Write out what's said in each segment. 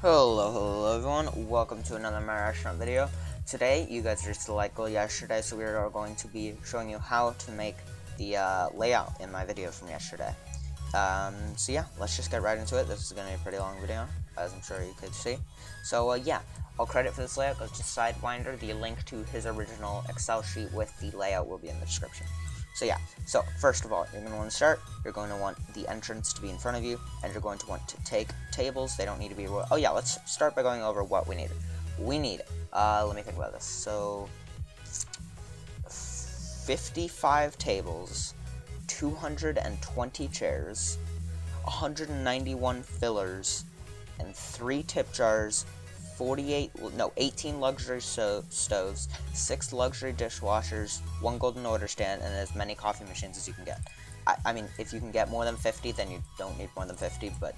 Hello everyone, welcome to another My Restaurant video. Today, you guys are just like yesterday, so we are going to be showing you how to make the layout in my video from yesterday. So yeah, let's just get right into it. This is going to be a pretty long video, as I'm sure you could see. So yeah, all credit for this layout goes to Sidewinder. The link to his original Excel sheet with the layout will be in the description. So yeah, so first of all, you're going to want to start, you're going to want the entrance to be in front of you, and you're going to want to take tables. They don't need to be, oh yeah, let's start by going over what we need. We need, let me think about this, so 55 tables, 220 chairs, 191 fillers, and 3 tip jars, 18 luxury stoves, 6 luxury dishwashers, 1 golden order stand, and as many coffee machines as you can get. I mean, if you can get more than 50, then you don't need more than 50, but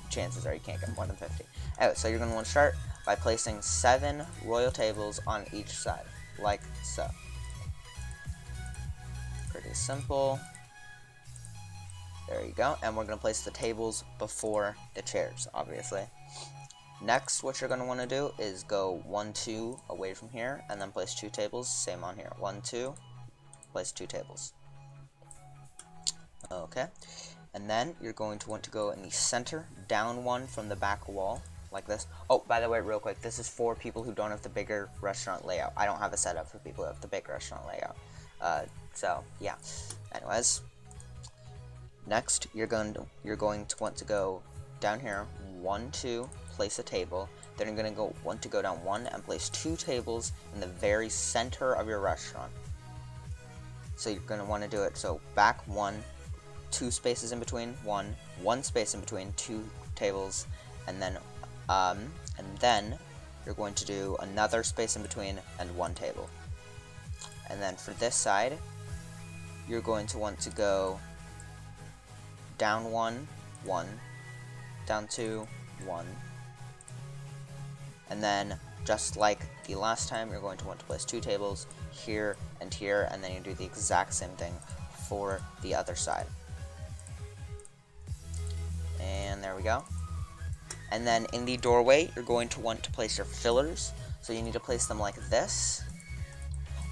chances are you can't get more than 50. Anyway, so you're going to want to start by placing 7 royal tables on each side, like so. Pretty simple. There you go, and we're going to place the tables before the chairs, obviously. Next, what you're going to want to do is go 1, 2 away from here, and then place 2 tables, same on here. 1, 2, place 2 tables. Okay, and then you're going to want to go in the center, down 1 from the back wall, like this. Oh, by the way, real quick, this is for people who don't have the bigger restaurant layout. I don't have a setup for people who have the big restaurant layout. So, yeah. Anyways, next, you're going to want to go down here, 1, 2, place a table. Then you're going to want to go down 1 and place 2 tables in the very center of your restaurant. So you're going to want to do it, so back 1, 2 spaces in between, 1 space in between, 2 tables, and then you're going to do another space in between and 1 table. And then for this side, you're going to want to go down 1, 1, down 2, 1, and then just like the last time, you're going to want to place 2 tables here and here, and then you do the exact same thing for the other side. And there we go. And then in the doorway, you're going to want to place your fillers, so you need to place them like this.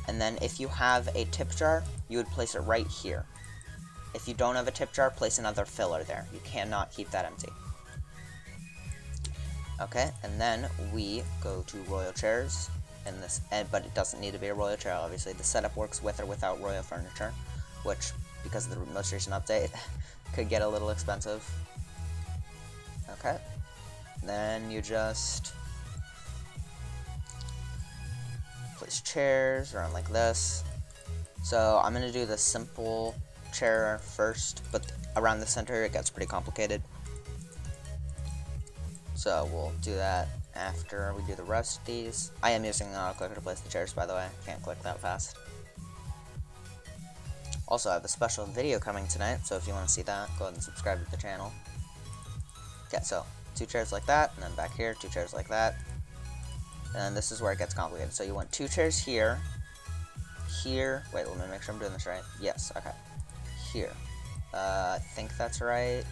And then if you have a tip jar, you would place it right here. If you don't have a tip jar, place another filler there. You cannot keep that empty. Okay, and then we go to royal chairs, but it doesn't need to be a royal chair, obviously. The setup works with or without royal furniture, which, because of the most recent update, could get a little expensive. Okay, then you just place chairs around like this. So I'm going to do the simple chair first, but around the center it gets pretty complicated. So we'll do that after we do the rest of these. I am using the auto clicker to place the chairs, by the way. Can't click that fast. Also, I have a special video coming tonight, so if you want to see that, go ahead and subscribe to the channel. Okay, so 2 chairs like that, and then back here, 2 chairs like that. And then this is where it gets complicated. So you want 2 chairs here, here. Wait, let me make sure I'm doing this right. Yes, okay. Here. I think that's right.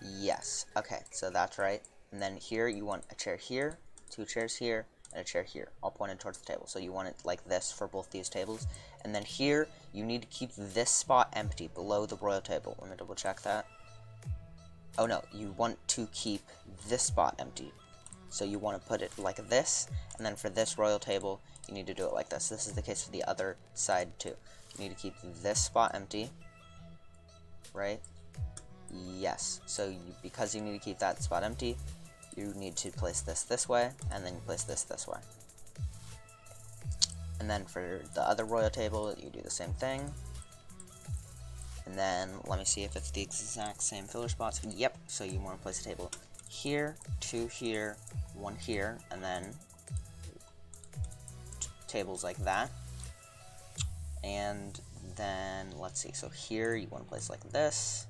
Yes, okay, so that's right. And then here, you want a chair here, 2 chairs here, and a chair here, all pointed towards the table. So you want it like this for both these tables. And then here, you need to keep this spot empty below the royal table. Let me double check that. Oh no, you want to keep this spot empty. So you want to put it like this, and then for this royal table, you need to do it like this. This is the case for the other side too. You need to keep this spot empty, right? Yes, so because you need to keep that spot empty, you need to place this way, and then you place this way. And then for the other royal table, you do the same thing. And then, let me see if it's the exact same filler spots. Yep, so you want to place a table here, 2 here, 1 here, and then tables like that. And then, let's see, so here you want to place like this.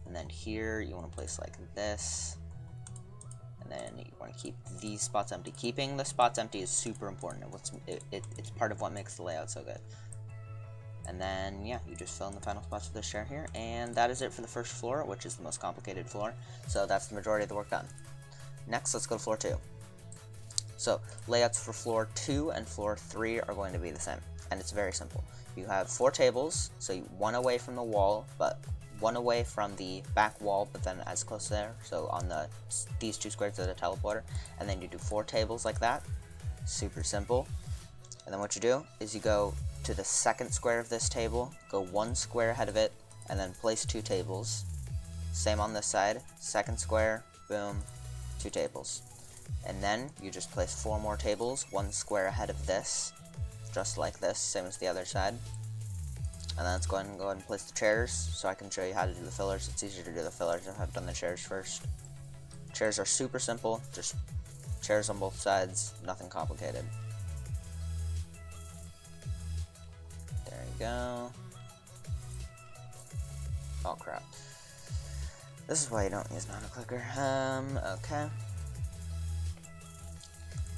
And then here, you want to place like this. And then you want to keep these spots empty. Keeping the spots empty is super important. It's part of what makes the layout so good. And then, yeah, you just fill in the final spots for this chair here. And that is it for the first floor, which is the most complicated floor. So that's the majority of the work done. Next, let's go to floor 2. So, layouts for floor 2 and floor 3 are going to be the same. And it's very simple. You have 4 tables, so one away from the wall, but one away from the back wall, but then as close there. So on these 2 squares of the teleporter. And then you do 4 tables like that. Super simple. And then what you do is you go to the second square of this table, go 1 square ahead of it, and then place 2 tables. Same on this side, second square, boom, 2 tables. And then you just place 4 more tables, 1 square ahead of this, just like this, same as the other side. And then let's go ahead and place the chairs, so I can show you how to do the fillers. It's easier to do the fillers if I've done the chairs first. Chairs are super simple, just chairs on both sides, nothing complicated. There you go. Oh crap. This is why you don't use nano-clicker. Okay.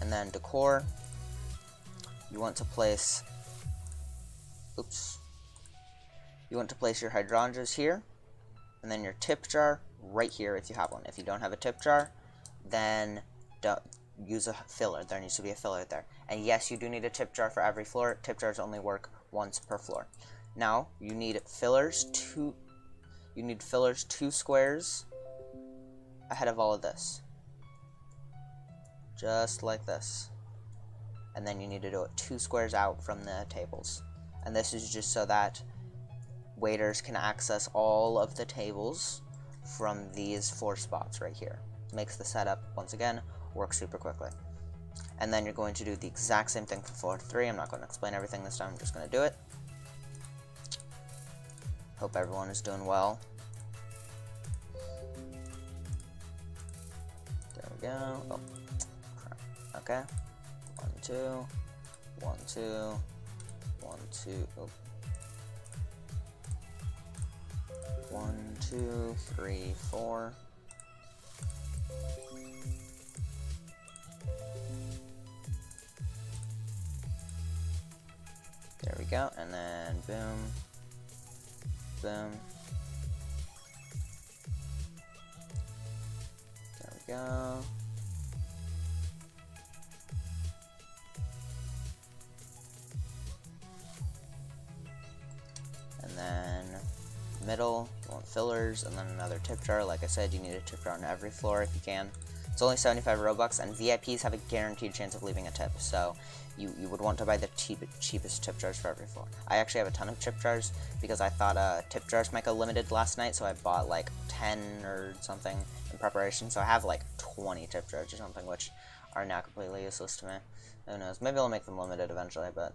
And then decor. You want to place, you want to place your hydrangeas here, and then your tip jar right here if you have one. If you don't have a tip jar, then don't use a filler. There needs to be a filler there. And yes, you do need a tip jar for every floor. Tip jars only work once per floor. Now you need fillers 2 squares ahead of all of this, just like this. And then you need to do it 2 squares out from the tables. And this is just so that waiters can access all of the tables from these 4 spots right here. Makes the setup, once again, work super quickly. And then you're going to do the exact same thing for floor 3. I'm not going to explain everything this time, I'm just going to do it. Hope everyone is doing well. There we go. Oh, crap. Okay. 1, 2, 1, 2, 1, 2, oh. 1, 2, 3, 4. There we go, and then boom, boom. There we go. And then middle, you want fillers, and then another tip jar. Like I said, you need a tip jar on every floor if you can. It's only 75 Robux, and VIPs have a guaranteed chance of leaving a tip, so you would want to buy the cheapest tip jars for every floor. I actually have a ton of tip jars because I thought tip jars might go limited last night, so I bought like 10 or something in preparation. So I have like 20 tip jars or something, which are now completely useless to me. Who knows? Maybe I'll make them limited eventually, but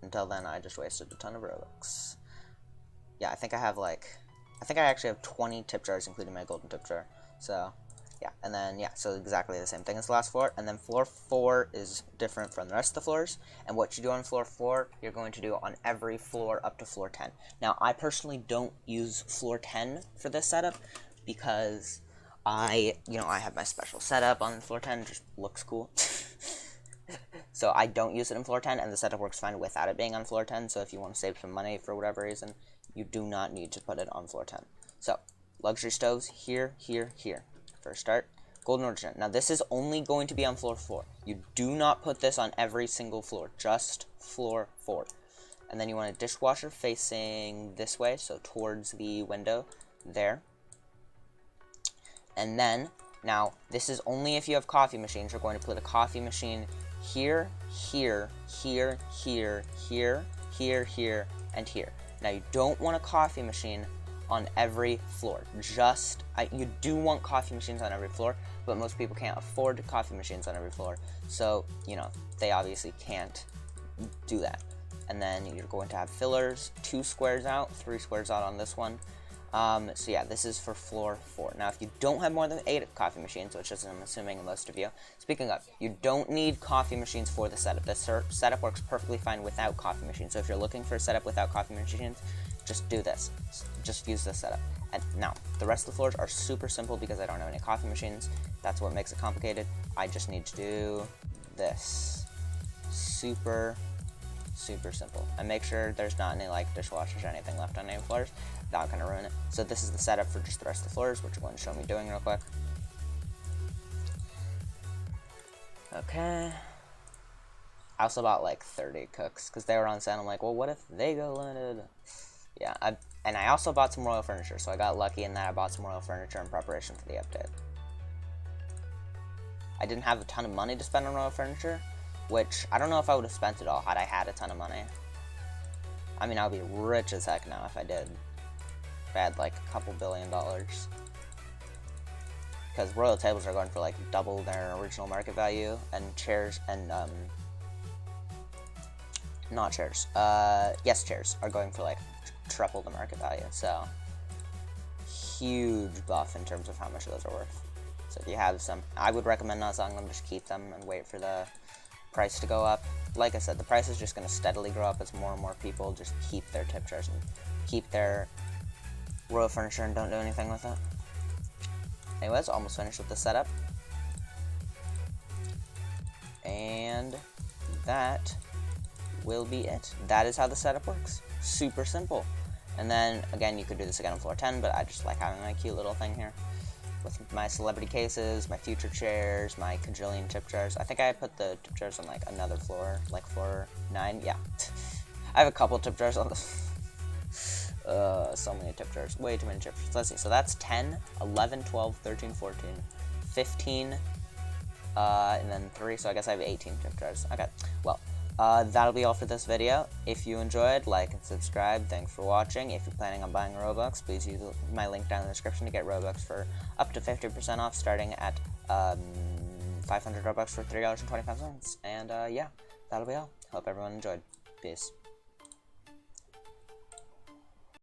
until then, I just wasted a ton of Robux. Yeah, I think I actually have 20 tip jars, including my golden tip jar. So yeah, and then, yeah, so exactly the same thing as the last floor. And then floor 4 is different from the rest of the floors. And what you do on floor 4, you're going to do on every floor up to floor 10. Now, I personally don't use floor 10 for this setup because I have my special setup on floor 10. It just looks cool. So I don't use it in floor 10, and the setup works fine without it being on floor 10. So if you want to save some money for whatever reason, you do not need to put it on floor 10. So, luxury stoves here, here, here. First start, golden origin. Now this is only going to be on floor 4. You do not put this on every single floor, just floor 4. And then you want a dishwasher facing this way, so towards the window there. And then, now this is only if you have coffee machines. You're going to put a coffee machine here, here, here, here, here, here, here, and here. Now you don't want a coffee machine on every floor. You do want coffee machines on every floor, but most people can't afford coffee machines on every floor. So, they obviously can't do that. And then you're going to have fillers, 2 squares out, 3 squares out on this one. So yeah, this is for floor 4. Now, if you don't have more than 8 coffee machines, which is I'm assuming most of you, speaking of, you don't need coffee machines for the setup. The setup works perfectly fine without coffee machines. So if you're looking for a setup without coffee machines, just do this. Just use this setup. And now, the rest of the floors are super simple because I don't have any coffee machines. That's what makes it complicated. I just need to do this. Super Super simple. And make sure there's not any like dishwashers or anything left on any floors. Not gonna ruin it. So this is the setup for just the rest of the floors, which you're going to show me doing real quick. Okay. I also bought like 30 cooks because they were on sale. I'm like, well, what if they go limited? Yeah, and I also bought some royal furniture, so I got lucky in that I bought some royal furniture in preparation for the update. I didn't have a ton of money to spend on royal furniture, which I don't know if I would have spent it all had I had a ton of money. I mean, I would be rich as heck now if I did. If I had like a couple $1 billion. Because royal tables are going for like double their original market value, and chairs and not chairs. Yes, chairs are going for like triple the market value. So huge buff in terms of how much those are worth. So if you have some, I would recommend not selling them. Just keep them and wait for the price to go up. Like I said, the price is just going to steadily grow up as more and more people just keep their tip jars and keep their royal furniture and don't do anything with it. Anyways, almost finished with the setup. And that will be it. That is how the setup works. Super simple. And then, again, you could do this again on floor 10, but I just like having my cute little thing here. With my celebrity cases, my future chairs, my quadrillion tip jars. I think I put the tip jars on like another floor, like floor 9. Yeah. I have a couple tip jars on this. So many tip jars. Way too many tip jars. Let's see. So that's 10, 11, 12, 13, 14, 15, and then 3. So I guess I have 18 tip jars. Okay. Well, that'll be all for this video. If you enjoyed, like and subscribe. Thanks for watching. If you're planning on buying Robux, please use my link down in the description to get Robux for up to 50% off, starting at 500 Robux for $3.25. And yeah, that'll be all. Hope everyone enjoyed. Peace.